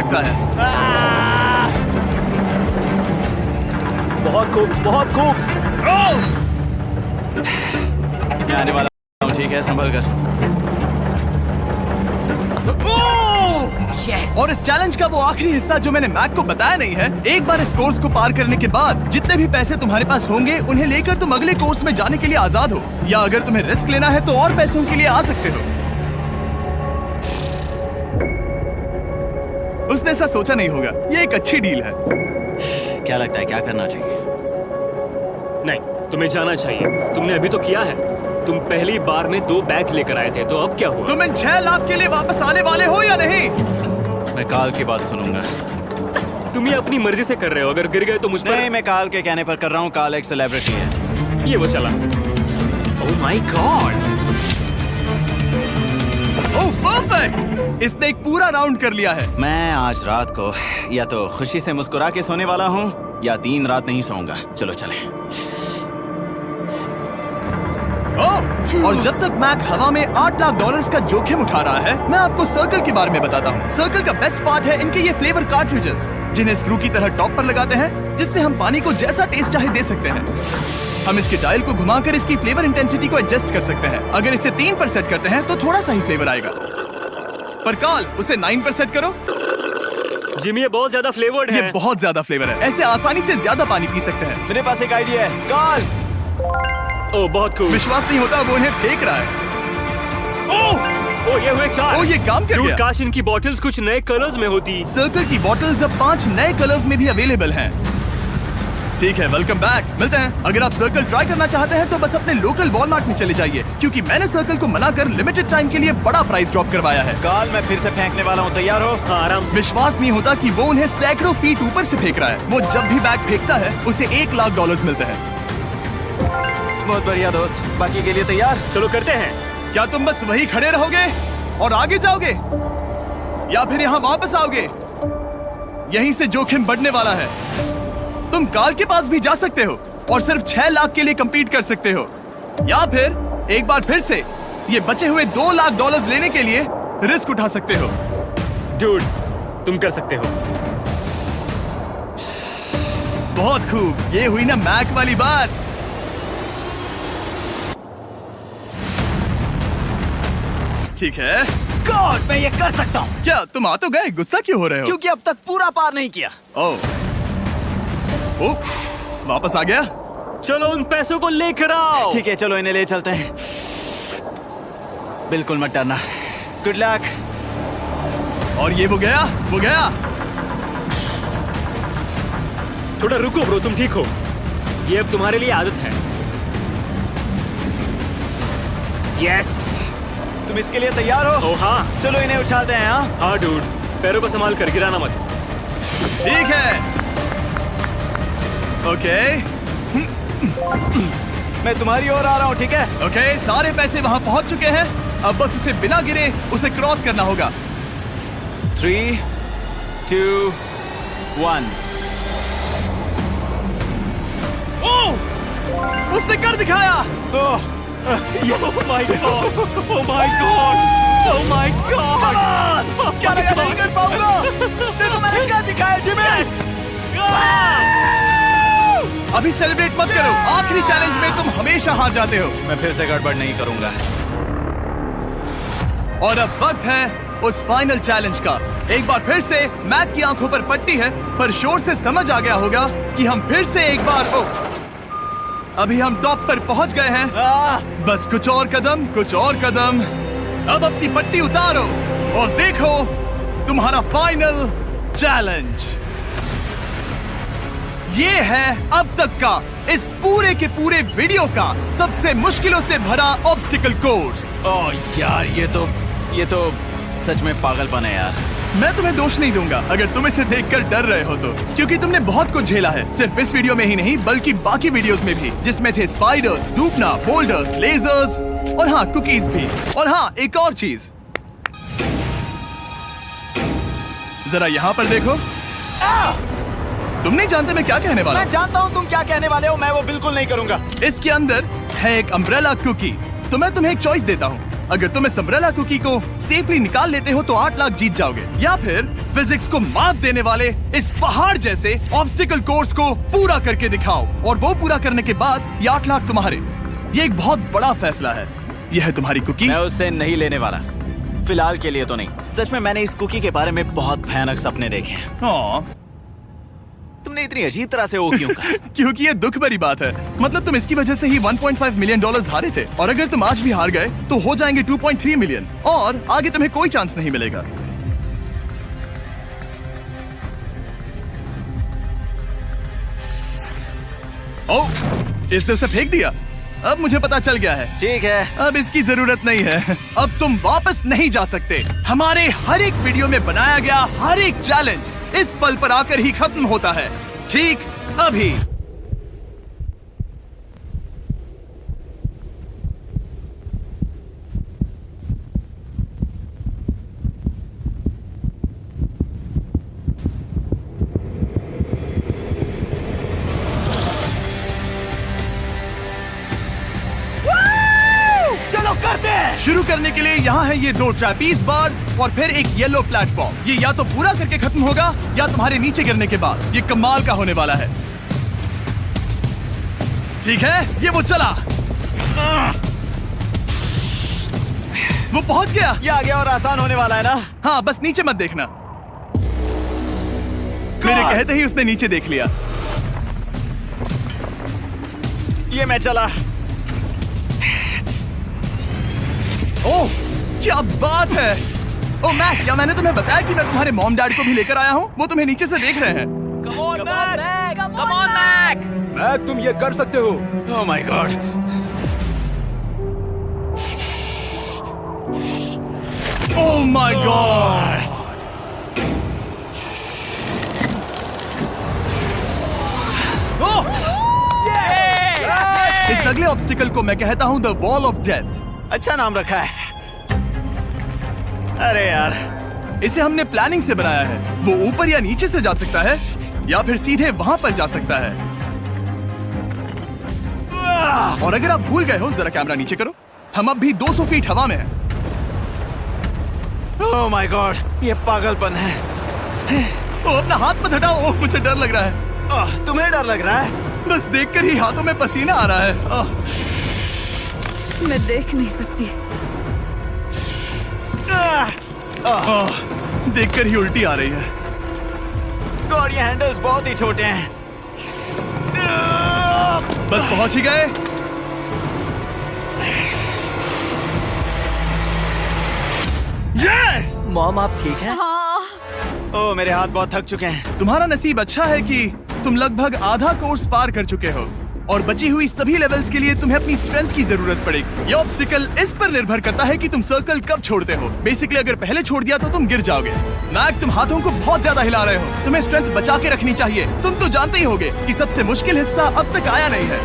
सकता है। बहुत खूब, बहुत खूब। मैं आने वाला हूँ, ठीक है, संभल कर। Yes. और इस चैलेंज का वो आखिरी हिस्सा जो मैंने मैक को बताया नहीं है, एक बार इस कोर्स को पार करने के बाद जितने भी पैसे तुम्हारे पास होंगे उन्हें लेकर तुम अगले कोर्स में जाने के लिए आजाद हो, या अगर तुम्हें रिस्क लेना है तो और पैसों के लिए आ सकते हो। उसने ऐसा सोचा नहीं होगा, ये एक अच्छी डील है। क्या लगता है क्या करना चाहिए? नहीं, तुम्हें जाना चाहिए। तुमने अभी तो किया है। तुम पहली बार में 2 बैग्स लेकर आए थे, तो अब क्या हुआ? तुम इन 6 लाख के लिए वापस आने वाले हो या नहीं? मैं काल की बात सुनूंगा। तुम ये अपनी मर्जी से कर रहे हो, अगर गिर गए तो मुझ पर। नहीं, मैं काल के कहने पर कर रहा हूँ। काल एक सेलिब्रिटी है। ये वो चला। Oh my God. Oh perfect, इसने एक पूरा राउंड कर लिया है। मैं आज रात को या तो खुशी से मुस्कुरा के सोने वाला हूँ या 3 रात नहीं सोऊंगा। चलो चलें। और जब तक मैक हवा में $8 लाख का जोखिम उठा रहा है, मैं आपको सर्कल के बारे में बताता हूँ। सर्कल का बेस्ट पार्ट है इनके ये फ्लेवर कार्ट्रिजेस, जिन्हें स्क्रू की तरह टॉप पर लगाते हैं, जिससे हम पानी को जैसा टेस्ट चाहे दे सकते हैं। हम इसके डायल को घुमाकर इसकी फ्लेवर इंटेंसिटी को एडजस्ट कर सकते हैं। अगर इसे 3 पर सेट करते हैं तो थोड़ा सा ही फ्लेवर आएगा, पर काल उसे 9 पर सेट करो। जिमी, ये बहुत ज्यादा फ्लेवर्ड है। ये बहुत ज्यादा फ्लेवर है, ऐसे आसानी से ज्यादा पानी पी सकते हैं। मेरे पास एक आइडिया है। काल, ओह बहुत खूब। विश्वास नहीं होता, वो उन्हें फेंक रहा है। ओह ये हुए 4। ओह, ये काम कर गया। काश इनकी बॉटल्स कुछ नए कलर्स में होती। सर्कल की बॉटल्स अब 5 नए कलर्स में भी अवेलेबल हैं। ठीक है, वेलकम बैक। मिलते हैं। अगर आप सर्कल ट्राई करना चाहते हैं तो बस अपने लोकल वॉलमार्ट में चले जाइए, क्योंकि मैंने सर्कल को मना कर लिमिटेड टाइम के लिए बड़ा प्राइस ड्रॉप करवाया है। काल, मैं फिर से फेंकने वाला हूँ। तैयार हो? हाँ, आराम से। विश्वास नहीं होता कि वो उन्हें सैकड़ों फीट ऊपर से फेंक रहा है। वो जब भी बैग फेंकता है उसे $1 लाख मिलते हैं। बहुत बढ़िया दोस्त, बाकी के लिए तैयार? चलो करते हैं। क्या तुम बस वही खड़े रहोगे और आगे जाओगे, या फिर यहाँ वापस आओगे? यहीं से जोखिम बढ़ने वाला है। तुम काल के पास भी जा सकते हो और सिर्फ 6 लाख के लिए compete कर सकते हो, या फिर एक बार फिर से ये बचे हुए $2 लाख लेने के लिए रिस्क उठा सकते हो। डूड, तुम कर सकते हो। बहुत खूब, ये हुई ना मैक वाली बात। ठीक है। गॉड, मैं ये कर सकता हूँ। क्या तुम आ तो गए, गुस्सा क्यों हो रहे हो? क्योंकि अब तक पूरा पार नहीं किया। ओह, वापस आ गया। चलो उन पैसों को लेकर आओ। ठीक है, चलो इन्हें ले चलते हैं। बिल्कुल मत डरना। Good luck. और ये वो गया। थोड़ा रुको ब्रो, तुम ठीक हो। ये अब तुम्हारे लिए आदत है। यस। तुम इसके लिए तैयार हो? ओह हाँ। चलो इन्हें उठाते हैं। हाँ डूड, पैरों को संभाल कर, गिराना मत। ठीक है। ओके, मैं तुम्हारी ओर आ रहा हूँ, ठीक है? ओके, सारे पैसे वहाँ पहुँच चुके हैं। अब बस उसे बिना गिरे उसे क्रॉस करना होगा। 3, 2, 1। ओह, उसने कर दिखाया। Oh my God, oh my God, oh my God. क्या लगा नहीं कर पाऊंगा? देखो मैंने क्या दिखाया जिमी। अभी सेलिब्रेट मत करो, आखिरी चैलेंज में तुम हमेशा हार जाते हो। मैं फिर से गड़बड़ नहीं करूंगा। और अब वक्त है उस फाइनल चैलेंज का। एक बार फिर से मैक की आंखों पर पट्टी है, पर शोर से समझ आ गया होगा कि हम फिर से एक बार अभी हम टॉप पर पहुंच गए हैं। बस कुछ और कदम, कुछ और कदम। अब अपनी पट्टी उतारो और देखो तुम्हारा फाइनल चैलेंज। ये है अब तक का इस पूरे के पूरे वीडियो का सबसे मुश्किलों से भरा ऑब्स्टिकल कोर्स। ओह यार, ये तो सच में पागलपन है यार। मैं तुम्हें दोष नहीं दूंगा अगर तुम इसे देखकर डर रहे हो तो, क्योंकि तुमने बहुत कुछ झेला है, सिर्फ इस वीडियो में ही नहीं बल्कि बाकी वीडियोस में भी, जिसमें थे स्पाइडर्स, डूबना, बोल्डर्स, लेजर्स और हाँ कुकीज भी। और हाँ, एक और चीज, जरा यहाँ पर देखो। तुम नहीं जानते मैं क्या कहने वाला हूँ। मैं जानता हूँ तुम क्या कहने वाले हो, मैं वो बिल्कुल नहीं करूंगा। इसके अंदर है एक अम्ब्रेला कुकी, तो मैं तुम्हें एक चॉइस देता हूँ। अगर तुम इस अम्ब्रेला कुकी को सेफली निकाल लेते हो तो 8 लाख जीत जाओगे, या फिर फिजिक्स को मात देने वाले इस पहाड़ जैसे ऑब्स्टिकल कोर्स को पूरा करके दिखाओ, और वो पूरा करने के बाद ये 8 लाख तुम्हारे। ये एक बहुत बड़ा फैसला है। यह है तुम्हारी कुकी। मैं उससे नहीं लेने वाला, फिलहाल के लिए तो नहीं। सच में मैंने इस कुकी के बारे में बहुत भयानक सपने देखे हैं। हाँ, तुमने इतनी अजीब तरह से वो क्यों कहा? क्योंकि ये दुख भरी बात है। मतलब तुम इसकी वजह से ही 1.5 मिलियन डॉलर्स हारे थे, और अगर तुम आज भी हार गए तो हो जाएंगे 2.3 मिलियन, और आगे तुम्हें कोई चांस नहीं मिलेगा। ओह, इसने उसे फेंक दिया। अब मुझे पता चल गया है। ठीक है, अब इसकी जरूरत नहीं है। अब तुम वापस नहीं जा सकते। हमारे हर एक वीडियो में बनाया गया हर एक चैलेंज इस पल पर आकर ही खत्म होता है, ठीक अभी। चलो करते हैं। शुरू करने के लिए यहाँ है ये 2 ट्रैपीज बार्स और फिर एक येलो प्लेटफॉर्म। ये या तो पूरा करके खत्म होगा या तुम्हारे नीचे गिरने के बाद। ये कमाल का होने वाला है। ठीक है, ये वो चला। वो पहुंच गया। ये आगे और आसान होने वाला है ना? हाँ, बस नीचे मत देखना। मेरे कहते ही उसने नीचे देख लिया। ये मैं चला। ओह, क्या बात है। ओह मैक, क्या मैंने तुम्हें बताया कि मैं तुम्हारे मॉम डैड को भी लेकर आया हूँ? वो तुम्हें नीचे से देख रहे हैं। Come on, Mac! मैक, तुम ये कर सकते हो। Oh my God. Oh my God. इस अगले ऑब्स्टिकल को मैं कहता हूँ द वॉल ऑफ डेथ। अच्छा नाम रखा है। अरे यार, इसे हमने प्लानिंग से बनाया है। वो ऊपर या नीचे से जा सकता है या फिर सीधे वहां पर जा सकता है। और अगर आप भूल गए हो, जरा कैमरा नीचे करो। हम अब भी 200 फीट हवा में हैं। ओह माय गॉड, ये पागलपन है। ओ, अपना हाथ मत हटाओ। ओह, मुझे डर लग रहा है। तुम्हें डर लग रहा है? बस देखकर ही हाथों में पसीना आ रहा है। मैं देख नहीं सकती। देखकर ही उल्टी आ रही है। गॉड, ये हैंडल्स बहुत ही छोटे हैं। बस पहुंच ही गए। यस! मॉम, आप ठीक हैं? हाँ। ओह, मेरे हाथ बहुत थक चुके हैं। तुम्हारा नसीब अच्छा है कि तुम लगभग आधा कोर्स पार कर चुके हो, और बची हुई सभी लेवल्स के लिए तुम्हें अपनी स्ट्रेंथ की जरूरत पड़ेगी। ये ऑब्स्टिकल इस पर निर्भर करता है कि तुम सर्कल कब छोड़ते हो। बेसिकली अगर पहले छोड़ दिया तो तुम गिर जाओगे। मैक, तुम हाथों को बहुत ज्यादा हिला रहे हो। तुम्हें स्ट्रेंथ बचा के रखनी चाहिए। तुम तो जानते ही होगे कि सबसे मुश्किल हिस्सा अब तक आया नहीं है।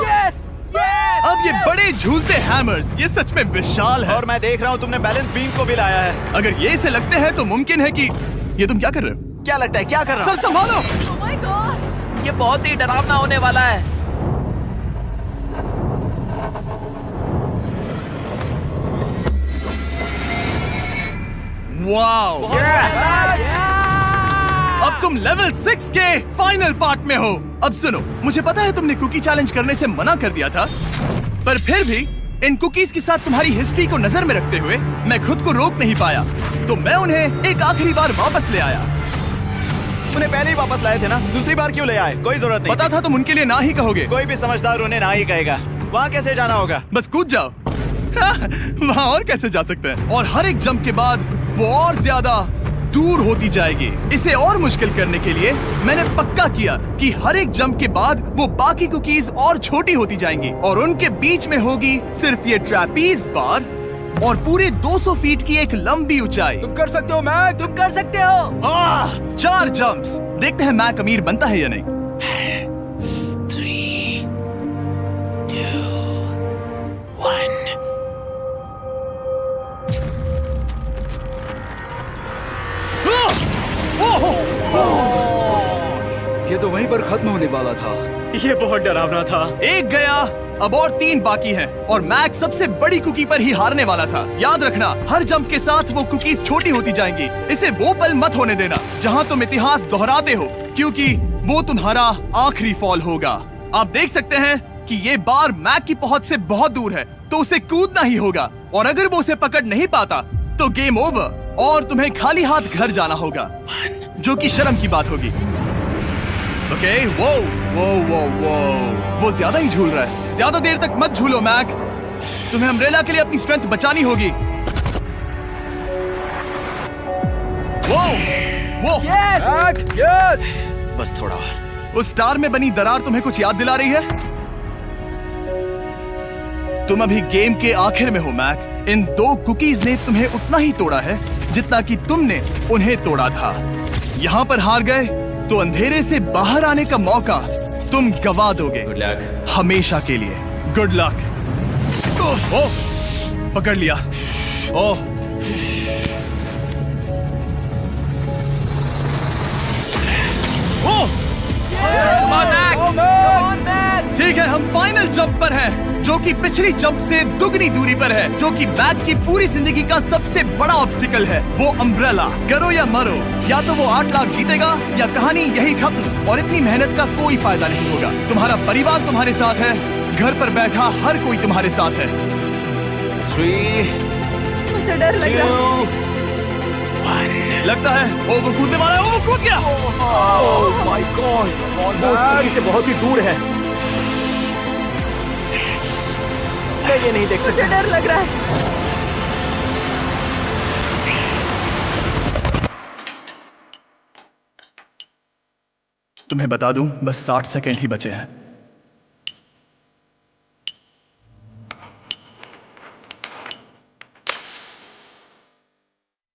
यस! अब ये बड़े झूलते हैमर्स, ये सच में विशाल है। और मैं देख रहा हूँ तुमने बैलेंस बीम को भी लाया है। अगर ये इसे लगते हैं तो मुमकिन है कि ये तुम क्या कर रहे हो? क्या लगता है, क्या कर रहा सर संभालो। Oh my gosh! ये बहुत ही डरावना होने वाला है। वाओ! अब तुम लेवल 6 के फाइनल पार्ट में हो। अब सुनो, मुझे पता है तुमने कुकी चैलेंज करने से मना कर दिया था, पर फिर भी इन कुकीज के साथ तुम्हारी हिस्ट्री को नजर में रखते हुए मैं खुद को रोक नहीं पाया, तो मैं उन्हें एक आखिरी बार वापस ले आया। उन्हें पहले ही वापस लाए थे ना, दूसरी बार क्यों ले आए? कोई जरूरत नहीं। पता था तुम उनके लिए ना ही कहोगे। कोई भी समझदार उन्हें ना ही कहेगा। वहाँ कैसे जाना होगा? बस कूद जाओ। वहाँ और कैसे जा सकते हैं? और हर एक जंप के बाद वो और ज्यादा दूर होती जाएगी। इसे और मुश्किल करने के लिए मैंने पक्का किया कि हर एक जंप के बाद वो बाकी कुकीज और छोटी होती जाएंगी, और उनके बीच में होगी सिर्फ ये ट्रैपीज बार और पूरे 200 फीट की एक लंबी ऊंचाई। तुम कर सकते हो मैक, तुम कर सकते हो। 4 जंप्स। देखते हैं मैक अमीर बनता है या नहीं। 3, 2, 1। ये तो वहीं पर खत्म होने वाला था। ये बहुत डरावना था। एक गया, अब और 3 बाकी हैं और मैक सबसे बड़ी कुकी पर ही हारने वाला था। याद रखना, हर जंप के साथ वो कुकीज छोटी होती जाएंगी। इसे वो पल मत होने देना जहां तुम इतिहास दोहराते हो, क्योंकि वो तुम्हारा आखिरी फॉल होगा। आप देख सकते हैं कि ये बार मैक की पहुंच से बहुत दूर है, तो उसे कूदना ही होगा। और अगर वो उसे पकड़ नहीं पाता तो गेम ओवर और तुम्हें खाली हाथ घर जाना होगा, जो कि शर्म की बात होगी। ओके, वो ज्यादा ही झूल रहा है। ज्यादा देर तक मत झूलो मैक, तुम्हें अम्ब्रेला के लिए अपनी स्ट्रेंथ बचानी होगी। वो यस। बस थोड़ा और। उस स्टार में बनी दरार तुम्हें कुछ याद दिला रही है? तुम अभी गेम के आखिर में हो मैक। इन 2 कुकीज ने तुम्हें उतना ही तोड़ा है जितना कि तुमने उन्हें तोड़ा था। यहाँ पर हार गए तो अंधेरे से बाहर आने का मौका तुम गवा दोगे। Good luck. हमेशा के लिए। Good luck. ओह, पकड़ लिया। ओह, ठीक है, हम फाइनल जंप पर हैं, जो कि पिछली जंप से दुगनी दूरी पर है, जो कि मैक की पूरी जिंदगी का सबसे बड़ा ऑब्स्टिकल है। वो अम्ब्रेला। करो या मरो, या तो वो 8 लाख जीतेगा या कहानी यही खत्म और इतनी मेहनत का कोई फायदा नहीं होगा। तुम्हारा परिवार तुम्हारे साथ है, घर पर बैठा हर कोई तुम्हारे साथ है। 3, मुझे डर लग रहा है। 2, 1। लगता है वो कूदने वाला है। वो कूद गया। ओह माय गॉड, वो उस से बहुत ही दूर है। मैं ये नहीं देख मुझे डर लग रहा है। तुम्हें बता दूं, बस 60 सेकंड ही बचे हैं।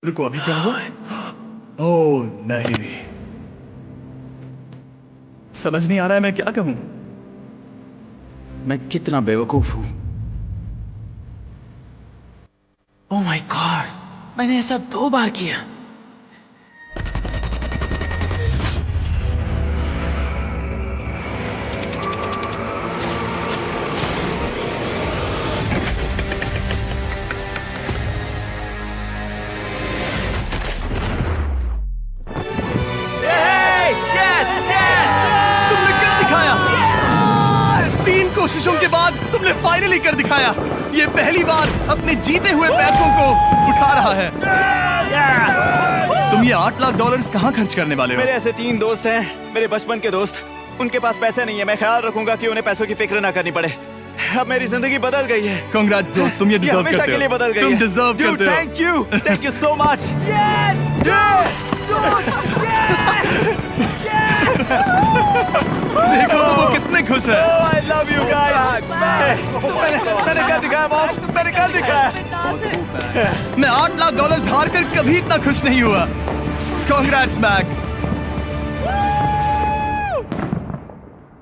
रुको, अभी क्या हुआ? ओह नहीं, समझ नहीं आ रहा है मैं क्या कहूं। मैं कितना बेवकूफ हूं। ओह माय गॉड, मैंने ऐसा 2 बार किया। तुमने कर दिखाया। 3 कोशिशों के बाद तुमने फाइनली कर दिखाया। ये पहली बार अपने जीते हुए पैसों को उठा रहा है। तुम ये $8 लाख कहाँ खर्च करने वाले हो? मेरे ऐसे 3 दोस्त हैं, मेरे बचपन के दोस्त। उनके पास पैसे नहीं है। मैं ख्याल रखूंगा कि उन्हें पैसों की फिक्र ना करनी पड़े। अब मेरी जिंदगी बदल गई है। कांग्रेट्स दोस्त, तुम ये डिजर्व हमेशा करते के लिए हो। बदल गई तुम है। डिजर्व करते हो। Thank you so much. देखो तो वो कितने खुश है। I love you guys. मैंने कर दिखाया मॉम, मैंने कर दिखाया। मैं $8 लाख हार कर कभी इतना खुश नहीं हुआ। Congrats Mac.